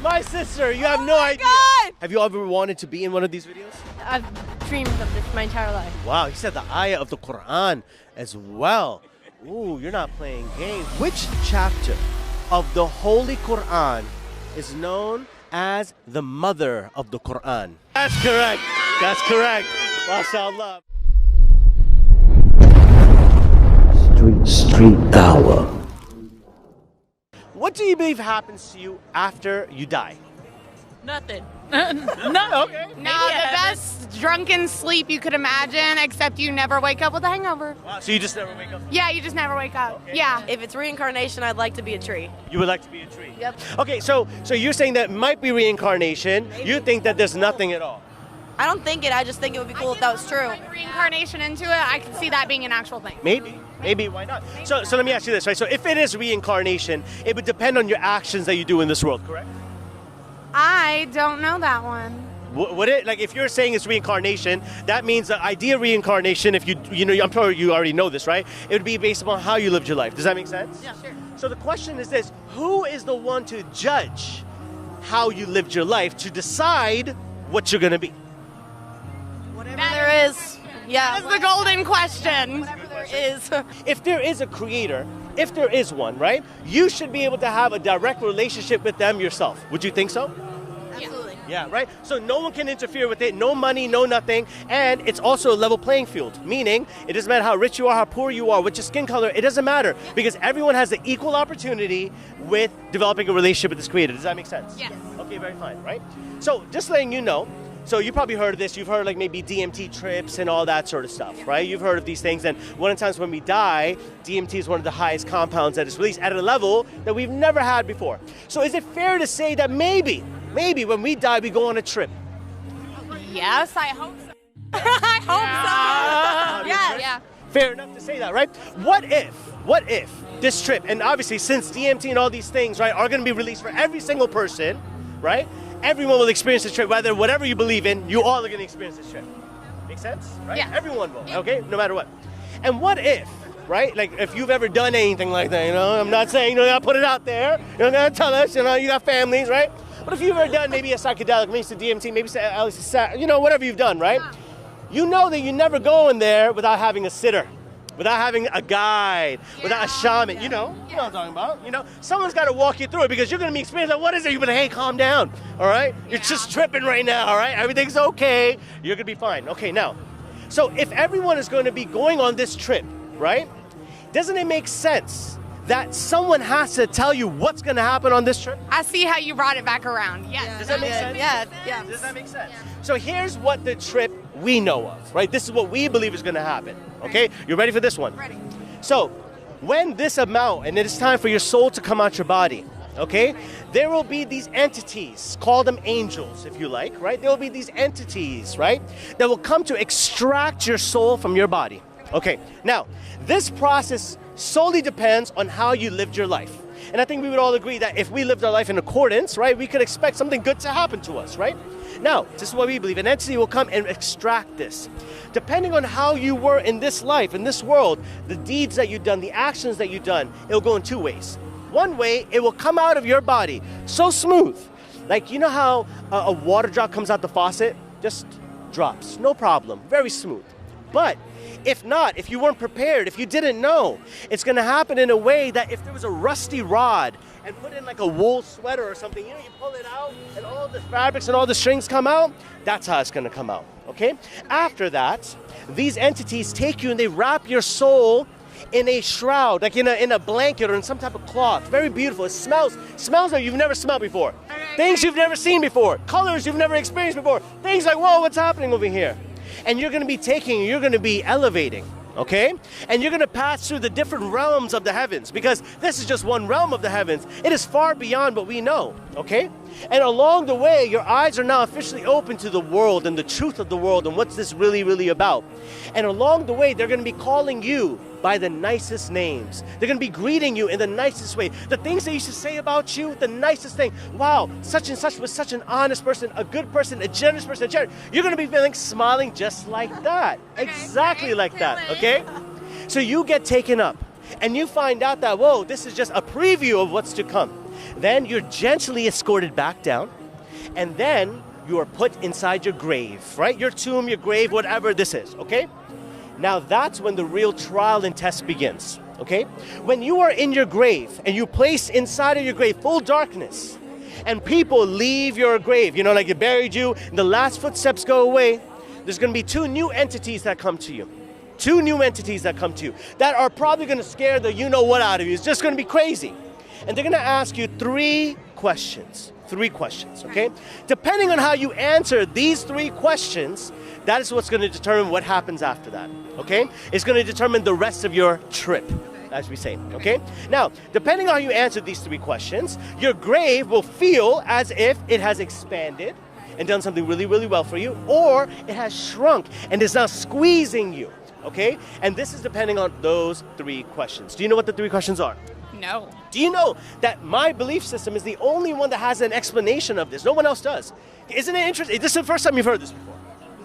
My sister, you have no idea. God! Have you ever wanted to be in one of these videos? I've dreamed of this my entire life. Wow, he said the ayah of the Quran as well. Ooh, you're not playing games. Which chapter of the Holy Quran is known as the mother of the Quran? That's correct. That's correct. MashaAllah. Street Tower. What do you believe happens to you after you die? Nothing. Okay. No, the Best drunken sleep you could imagine, except you never wake up with a hangover. Wow, so you just never wake up? Yeah, you just never wake up. Okay. Yeah. If it's reincarnation, I'd like to be a tree. You would like to be a tree? Yep. Okay, so you're saying that might be reincarnation. You think that there's nothing at all? I don't think it. I just think it would be cool if that was true. Like reincarnation into it, I can see that being an actual thing. Maybe, why not? So let me ask you this, right? So if it is reincarnation, it would depend on your actions that you do in this world, correct? I don't know that one. Would it, like, if you're saying it's reincarnation, that means the idea of reincarnation, if you know, I'm sure you already know this, right? It would be based upon how you lived your life. Does that make sense? Yeah, sure. So the question is this: who is the one to judge how you lived your life to decide what you're gonna be? Whatever there is. Yeah. That's the golden question. Whatever there is. If there is a creator, if there is one, right? You should be able to have a direct relationship with them yourself. Would you think so? Absolutely. Yeah, right? So no one can interfere with it, no money, no nothing, and it's also a level playing field, meaning it doesn't matter how rich you are, how poor you are, what's your skin color, it doesn't matter, because everyone has the equal opportunity with developing a relationship with this creator. Does that make sense? Yes. Okay, very fine, right? So just letting you know, so you probably heard of this, you've heard like maybe DMT trips and all that sort of stuff, right? You've heard of these things, and one of the times when we die, DMT is one of the highest compounds that is released at a level that we've never had before. So is it fair to say that maybe when we die, we go on a trip? Yes, I hope so. I hope so. Yeah. Fair enough to say that, right? What if this trip, and obviously since DMT and all these things, right, are going to be released for every single person, right? Everyone will experience this trip, whether whatever you believe in, you all are going to experience this trip. Make sense? Right? Yeah. Everyone will, okay? No matter what. And what if, right? Like if you've ever done anything like that, you know, I'm not saying, you know, you gotta put it out there. You don't gotta tell us, you know, you got families, right? But if you've ever done maybe a psychedelic, maybe some DMT, maybe at least, you know, whatever you've done, right? You know that you never go in there without having a sitter, without having a guide, without a shaman. You know what I'm talking about. You know, someone's got to walk you through it because you're going to be experiencing, like, what is it? You're going to, hey, calm down, all right? You're just tripping right now, all right? Everything's okay. You're going to be fine. Okay, now, so if everyone is going to be going on this trip, right, doesn't it make sense that someone has to tell you what's going to happen on this trip? I see how you brought it back around. Yes. Does that make sense? Yeah. Does that make sense? So here's what the trip we know of, right? This is what we believe is going to happen, okay? You ready for this one? Ready. So when this amount, and it is time for your soul to come out your body, okay? There will be these entities, call them angels if you like, right? There will be these entities, right? That will come to extract your soul from your body. Okay, now, this process solely depends on how you lived your life. And I think we would all agree that if we lived our life in accordance, right, we could expect something good to happen to us, right? Now, this is what we believe. An entity will come and extract this. Depending on how you were in this life, in this world, the deeds that you've done, the actions that you've done, it'll go in two ways. One way, it will come out of your body so smooth. Like, you know how a water drop comes out the faucet? Just drops, no problem, very smooth. But if not, if you weren't prepared, if you didn't know, it's going to happen in a way that if there was a rusty rod and put in like a wool sweater or something, you know, you pull it out and all the fabrics and all the strings come out, that's how it's going to come out, okay? After that, these entities take you and they wrap your soul in a shroud, like in a blanket or in some type of cloth. Very beautiful. It smells like you've never smelled before. Things you've never seen before. Colors you've never experienced before. Things like, whoa, what's happening over here? And you're going to be you're going to be elevating, okay? And you're going to pass through the different realms of the heavens, because this is just one realm of the heavens. It is far beyond what we know, okay? And along the way, your eyes are now officially open to the world and the truth of the world and what's this really, really about. And along the way, they're going to be calling you by the nicest names. They're going to be greeting you in the nicest way. The things they used to say about you, the nicest thing. Wow, such and such was such an honest person, a good person, a generous person, You're going to be feeling smiling just like that. Exactly like that, okay? So you get taken up and you find out that, whoa, this is just a preview of what's to come. Then you're gently escorted back down, and then you are put inside your grave, right? Your tomb, your grave, whatever this is, okay? Now that's when the real trial and test begins, okay? When you are in your grave and you place inside of your grave full darkness, and people leave your grave, you know, like they buried you, and the last footsteps go away, there's going to be two new entities that come to you. Two new entities that come to you that are probably going to scare the you-know-what out of you. It's just going to be crazy. And they're going to ask you three questions. Three questions, okay? Depending on how you answer these three questions, that is what's going to determine what happens after that, okay? It's going to determine the rest of your trip, as we say, okay? Now, depending on how you answer these three questions, your grave will feel as if it has expanded and done something really, really well for you, or it has shrunk and is now squeezing you, okay? And this is depending on those three questions. Do you know what the three questions are? No. Do you know that my belief system is the only one that has an explanation of this? No one else does. Isn't it interesting? This is the first time you've heard this before.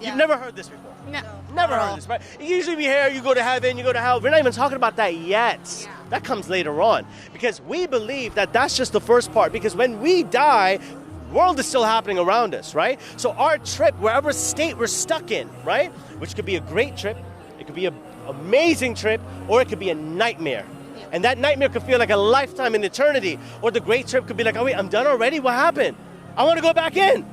Yeah. You've never heard this before. No. Never heard this, right? Usually we hear you go to heaven, you go to hell. We're not even talking about that yet. Yeah. That comes later on. Because we believe that that's just the first part. Because when we die, the world is still happening around us, right? So our trip, wherever state we're stuck in, right? Which could be a great trip, it could be an amazing trip, or it could be a nightmare. And that nightmare could feel like a lifetime in eternity. Or the great trip could be like, oh wait, I'm done already? What happened? I want to go back in.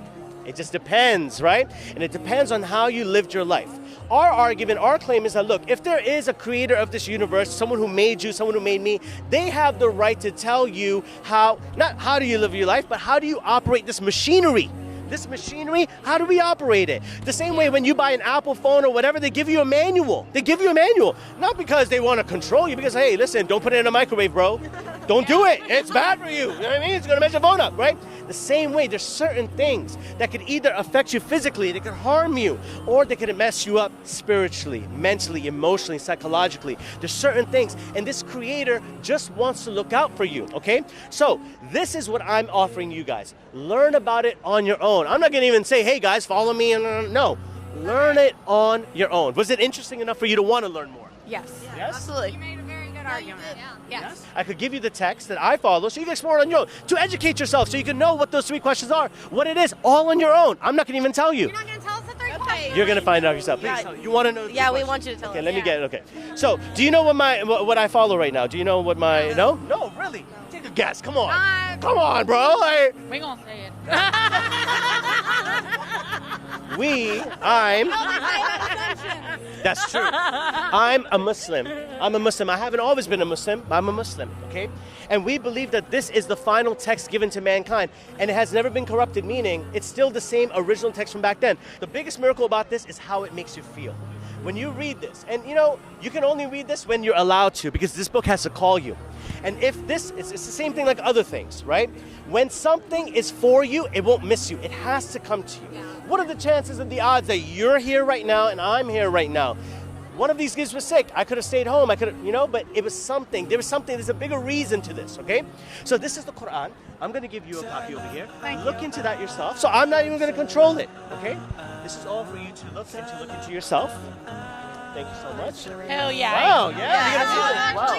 It just depends, right? And it depends on how you lived your life. Our argument, our claim is that, look, if there is a creator of this universe, someone who made you, someone who made me, they have the right to tell you how, not how do you live your life, but how do you operate this machinery? This machinery, how do we operate it? The same way when you buy an Apple phone or whatever, they give you a manual. They give you a manual. Not because they want to control you, because, hey, listen, don't put it in a microwave, bro. Don't do it. It's bad for you. You know what I mean? It's going to mess your phone up, right? The same way, there's certain things that could either affect you physically, they could harm you, or they could mess you up spiritually, mentally, emotionally, psychologically. There's certain things, and this creator just wants to look out for you, okay? So this is what I'm offering you guys. Learn about it on your own. I'm not going to even say, hey guys, follow me. No, learn it on your own. Was it interesting enough for you to want to learn more? Yes. Yes? Absolutely. You made a very good argument. Yes. I could give you the text that I follow so you can explore it on your own, to educate yourself so you can know what those three questions are, what it is, all on your own. I'm not going to even tell you. You're not going to tell us the three Okay. questions? You're going to find out yourself. Please Yeah. tell me. You want to know the Yeah, we questions? want you to tell Okay, us. let me get it. Okay. So, do you know what I follow right now? Do you know what my... No? No, really? Take a guess. Come on. Come on, bro. We gonna say it. That's true. I'm a Muslim. I haven't always been a Muslim, but I'm a Muslim, okay? And we believe that this is the final text given to mankind, and it has never been corrupted, meaning it's still the same original text from back then. The biggest miracle about this is how it makes you feel. When you read this, and you know, you can only read this when you're allowed to, because this book has to call you. And if this, it's the same thing like other things, right? When something is for you, it won't miss you. It has to come to you. What are the chances and the odds that you're here right now and I'm here right now? One of these kids was sick. I could have stayed home. I could have, but it was something. There was something. There's a bigger reason to this, okay? So this is the Quran. I'm going to give you a copy over here. Look into that yourself. So I'm not even going to control it, okay? This is all for you to look into yourself. Thank you so much. Hell yeah. Wow, yeah. Wow.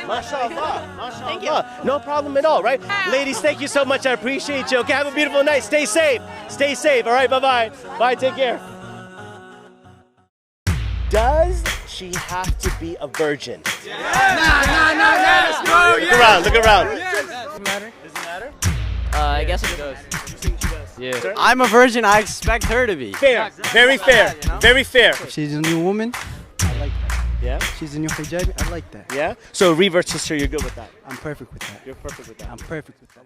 MashaAllah. Thank you. No problem at all, right? Ladies, thank you so much. I appreciate you. Okay, have a beautiful night. Stay safe. Stay safe. All right, bye-bye. Bye, take care. Does she have to be a virgin? No. Let's go. Look around. Does it matter? Does it matter? I guess it does. You think she does? Yeah. Sir? I'm a virgin. I expect her to be. Fair. Very fair. Very fair. She's a new woman. I like that. Yeah? She's a new hijab. I like that. Yeah? So reverse sister, you're good with that? I'm perfect with that. You're perfect with that. I'm perfect with that.